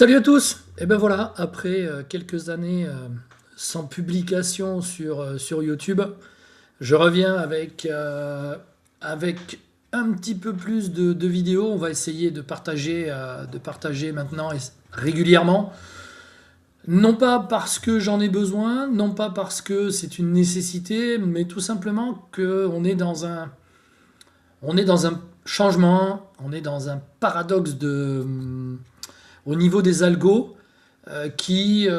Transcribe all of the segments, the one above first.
Salut à tous! Et ben voilà, après quelques années sans publication sur YouTube, je reviens avec un petit peu plus de vidéos. On va essayer de partager maintenant régulièrement. Non pas parce que j'en ai besoin, non pas parce que c'est une nécessité, mais tout simplement qu'on est dans un changement, on est dans un paradoxe au niveau des algos qui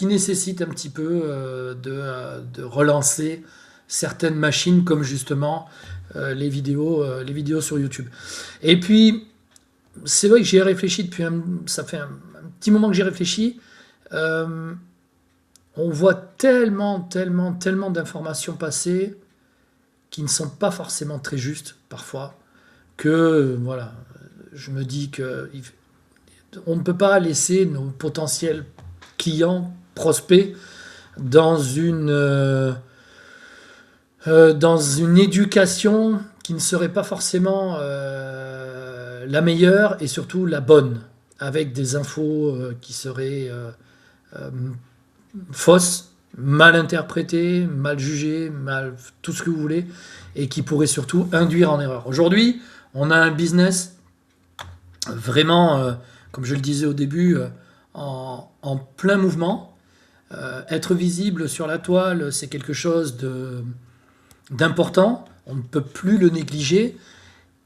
nécessite un petit peu de relancer certaines machines comme justement les vidéos sur YouTube. Et puis, c'est vrai que j'y ai réfléchi ça fait un petit moment que j'y réfléchis. Euh, on voit tellement, tellement, tellement d'informations passer qui ne sont pas forcément très justes parfois, que voilà, je me dis que on ne peut pas laisser nos potentiels clients, prospects, dans une éducation qui ne serait pas forcément la meilleure et surtout la bonne, avec des infos qui seraient euh, fausses, mal interprétées, mal jugées, mal tout ce que vous voulez, et qui pourraient surtout induire en erreur. Aujourd'hui, on a un business vraiment, comme je le disais au début, en plein mouvement. Être visible sur la toile, c'est quelque chose d'important. On ne peut plus le négliger.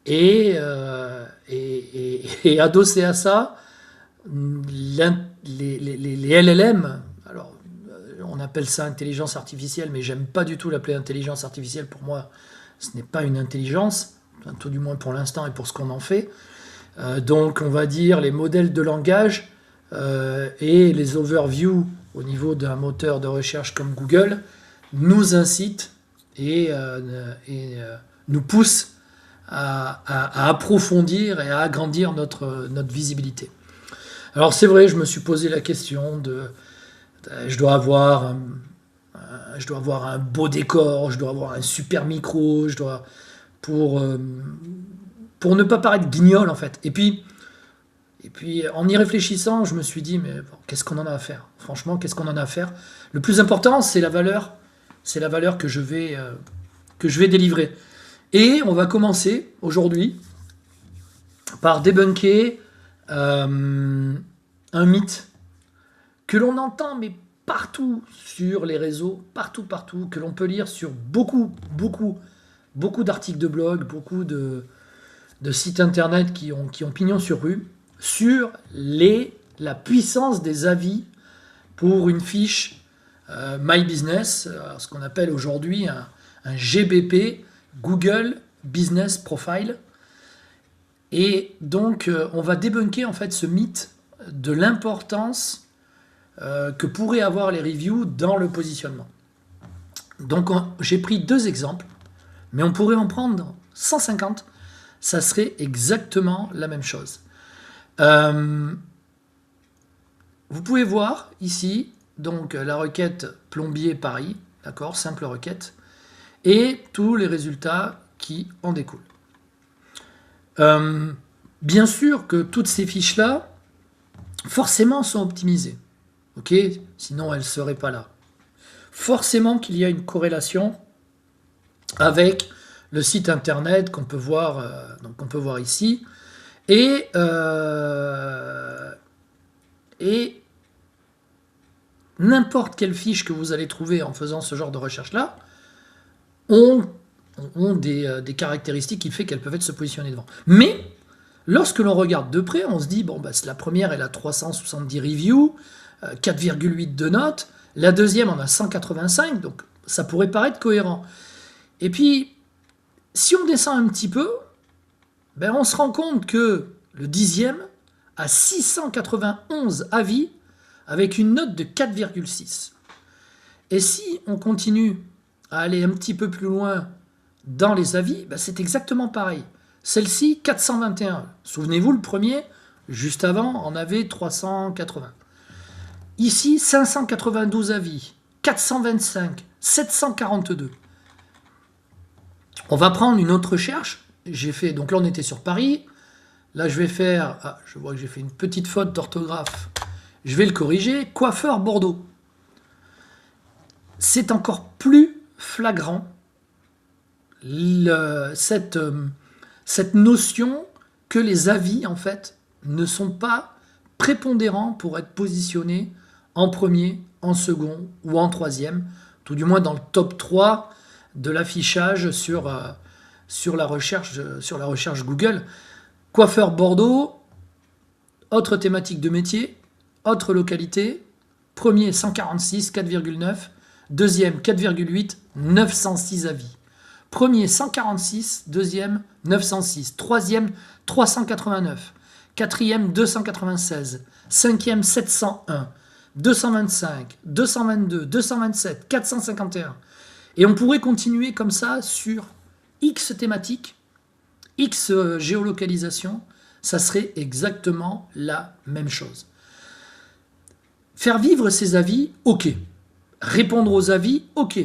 Et adossé à ça, les LLM, alors on appelle ça intelligence artificielle, mais j'aime pas du tout l'appeler intelligence artificielle. Pour moi, ce n'est pas une intelligence, tout du moins pour l'instant et pour ce qu'on en fait. Donc on va dire les modèles de langage et les overviews au niveau d'un moteur de recherche comme Google nous incitent et nous poussent à approfondir et à agrandir notre visibilité. Alors c'est vrai, je me suis posé la question je dois avoir un beau décor, je dois avoir un super micro, pour, euh, pour ne pas paraître guignol en fait. Et puis, en y réfléchissant, je me suis dit, mais bon, qu'est-ce qu'on en a à faire? Franchement, qu'est-ce qu'on en a à faire? Le plus important, c'est la valeur que je vais délivrer. Et on va commencer aujourd'hui par débunker un mythe que l'on entend, mais partout sur les réseaux, partout, partout, que l'on peut lire sur beaucoup, beaucoup, beaucoup d'articles de blog, beaucoup de sites internet qui ont pignon sur rue, sur la puissance des avis pour une fiche My Business, ce qu'on appelle aujourd'hui un GBP, Google Business Profile. Et donc, on va débunker en fait ce mythe de l'importance que pourraient avoir les reviews dans le positionnement. Donc, j'ai pris 2 exemples, mais on pourrait en prendre 150. Ça serait exactement la même chose. Vous pouvez voir ici donc la requête plombier Paris, d'accord, simple requête, et tous les résultats qui en découlent. Bien sûr que toutes ces fiches-là, forcément, sont optimisées. Ok, sinon elles ne seraient pas là. Forcément qu'il y a une corrélation avec le site internet qu'on peut voir, ici, et n'importe quelle fiche que vous allez trouver en faisant ce genre de recherche-là ont des caractéristiques qui fait qu'elles peuvent se positionner devant. Mais lorsque l'on regarde de près, on se dit, bon, la première, elle a 370 reviews, 4,8 de notes, la deuxième en a 185, donc ça pourrait paraître cohérent. Et puis, si on descend un petit peu, on se rend compte que le 10e a 691 avis avec une note de 4,6. Et si on continue à aller un petit peu plus loin dans les avis, c'est exactement pareil. Celle-ci, 421. Souvenez-vous, le premier, juste avant, en avait 380. Ici, 592 avis, 425, 742. On va prendre une autre recherche. Donc là, on était sur Paris. Là, je vais faire... Ah, je vois que j'ai fait une petite faute d'orthographe. Je vais le corriger. Coiffeur Bordeaux. C'est encore plus flagrant cette notion que les avis, en fait, ne sont pas prépondérants pour être positionnés en premier, en second ou en troisième, tout du moins dans le top 3 de l'affichage sur la recherche Google. Coiffeur Bordeaux, autre thématique de métier, autre localité, premier 146, 4,9, deuxième 4,8, 906 avis. Premier 146, deuxième 906, troisième 389, quatrième 296, cinquième 701, 225, 222, 227, 451. Et on pourrait continuer comme ça sur X thématiques, X géolocalisation, ça serait exactement la même chose. Faire vivre ces avis, ok. Répondre aux avis, ok.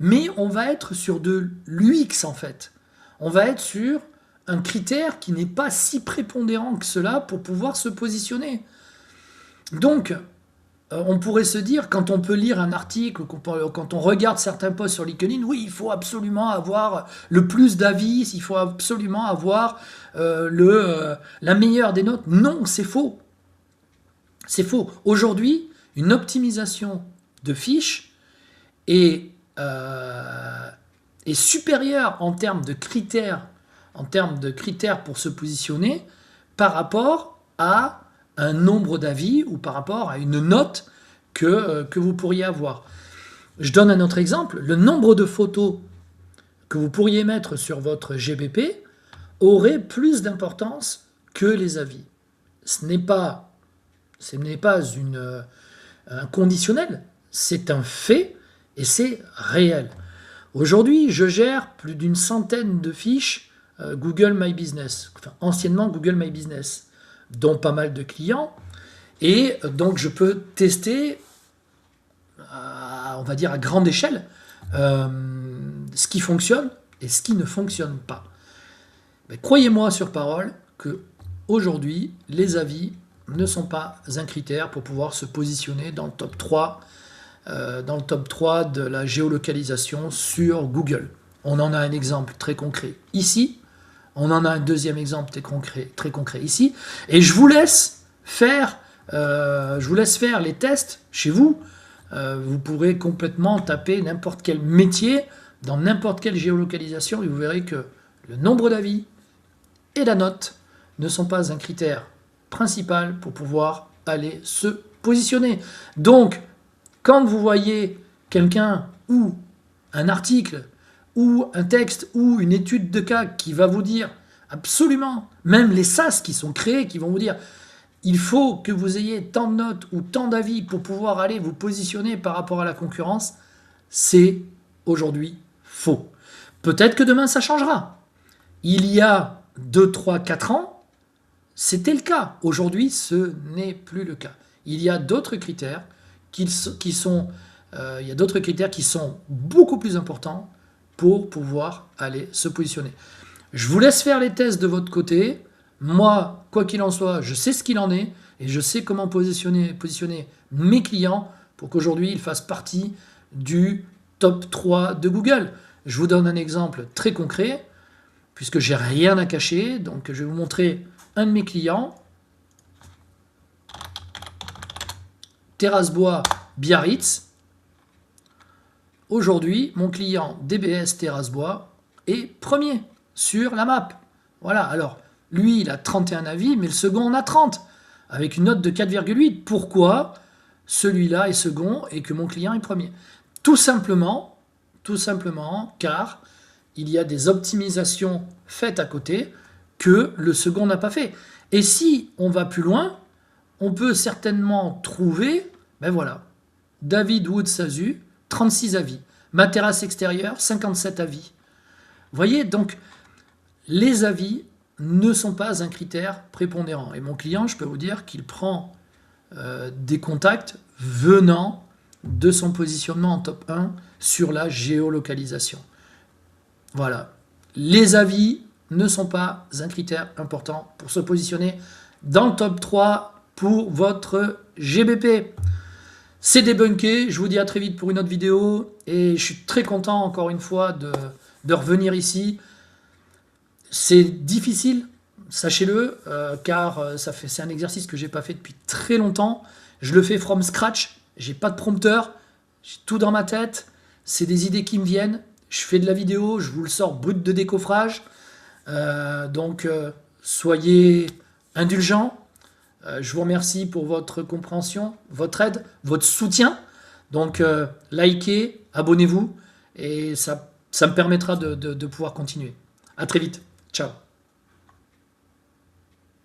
Mais on va être sur de l'UX en fait. On va être sur un critère qui n'est pas si prépondérant que cela pour pouvoir se positionner. Donc, on pourrait se dire, quand on peut lire un article, quand on regarde certains posts sur LinkedIn, oui, il faut absolument avoir le plus d'avis, il faut absolument avoir la meilleure des notes. Non, c'est faux. C'est faux. Aujourd'hui, une optimisation de fiches est supérieure en termes de critères pour se positionner par rapport à un nombre d'avis ou par rapport à une note que vous pourriez avoir. Je donne un autre exemple. Le nombre de photos que vous pourriez mettre sur votre GBP aurait plus d'importance que les avis. Ce n'est pas un conditionnel, c'est un fait et c'est réel. Aujourd'hui, je gère plus d'une centaine de fiches Google My Business, enfin anciennement Google My Business, dont pas mal de clients. Et donc, je peux tester, on va dire à grande échelle, ce qui fonctionne et ce qui ne fonctionne pas. Mais croyez-moi sur parole que aujourd'hui, les avis ne sont pas un critère pour pouvoir se positionner dans le top 3, de la géolocalisation sur Google. On en a un exemple très concret ici. On en a un deuxième exemple très concret ici. Et je vous laisse faire les tests chez vous. Vous pourrez complètement taper n'importe quel métier dans n'importe quelle géolocalisation et vous verrez que le nombre d'avis et la note ne sont pas un critère principal pour pouvoir aller se positionner. Donc, quand vous voyez quelqu'un ou un article ou un texte ou une étude de cas qui va vous dire absolument, même les SaaS qui sont créés, qui vont vous dire il faut que vous ayez tant de notes ou tant d'avis pour pouvoir aller vous positionner par rapport à la concurrence, c'est aujourd'hui faux. Peut-être que demain ça changera. Il y a 2, 3, 4 ans, c'était le cas. Aujourd'hui, ce n'est plus le cas. Il y a d'autres critères qui sont beaucoup plus importants pour pouvoir aller se positionner. Je vous laisse faire les tests de votre côté. Moi, quoi qu'il en soit, je sais ce qu'il en est et je sais comment positionner mes clients pour qu'aujourd'hui, ils fassent partie du top 3 de Google. Je vous donne un exemple très concret, puisque j'ai rien à cacher. Donc, je vais vous montrer un de mes clients. Terrasse-Bois Biarritz. Aujourd'hui, mon client DBS Terrasse-Bois est premier sur la map. Voilà, alors, lui, il a 31 avis, mais le second en a 30, avec une note de 4,8. Pourquoi celui-là est second et que mon client est premier? Tout simplement, car il y a des optimisations faites à côté que le second n'a pas fait. Et si on va plus loin, on peut certainement trouver, ben voilà, David Wood Sazu, 36 avis. Ma terrasse extérieure, 57 avis. Vous voyez, donc, les avis ne sont pas un critère prépondérant. Et mon client, je peux vous dire qu'il prend des contacts venant de son positionnement en top 1 sur la géolocalisation. Voilà. Les avis ne sont pas un critère important pour se positionner dans le top 3 pour votre GBP. C'est débunké, je vous dis à très vite pour une autre vidéo et je suis très content encore une fois de revenir ici. C'est difficile, sachez-le, car c'est un exercice que j'ai pas fait depuis très longtemps. Je le fais from scratch, j'ai pas de prompteur, j'ai tout dans ma tête, c'est des idées qui me viennent. Je fais de la vidéo, je vous le sors brut de décoffrage. Donc soyez indulgents. Je vous remercie pour votre compréhension, votre aide, votre soutien. Donc likez, abonnez-vous et ça me permettra de pouvoir continuer. À très vite. Ciao.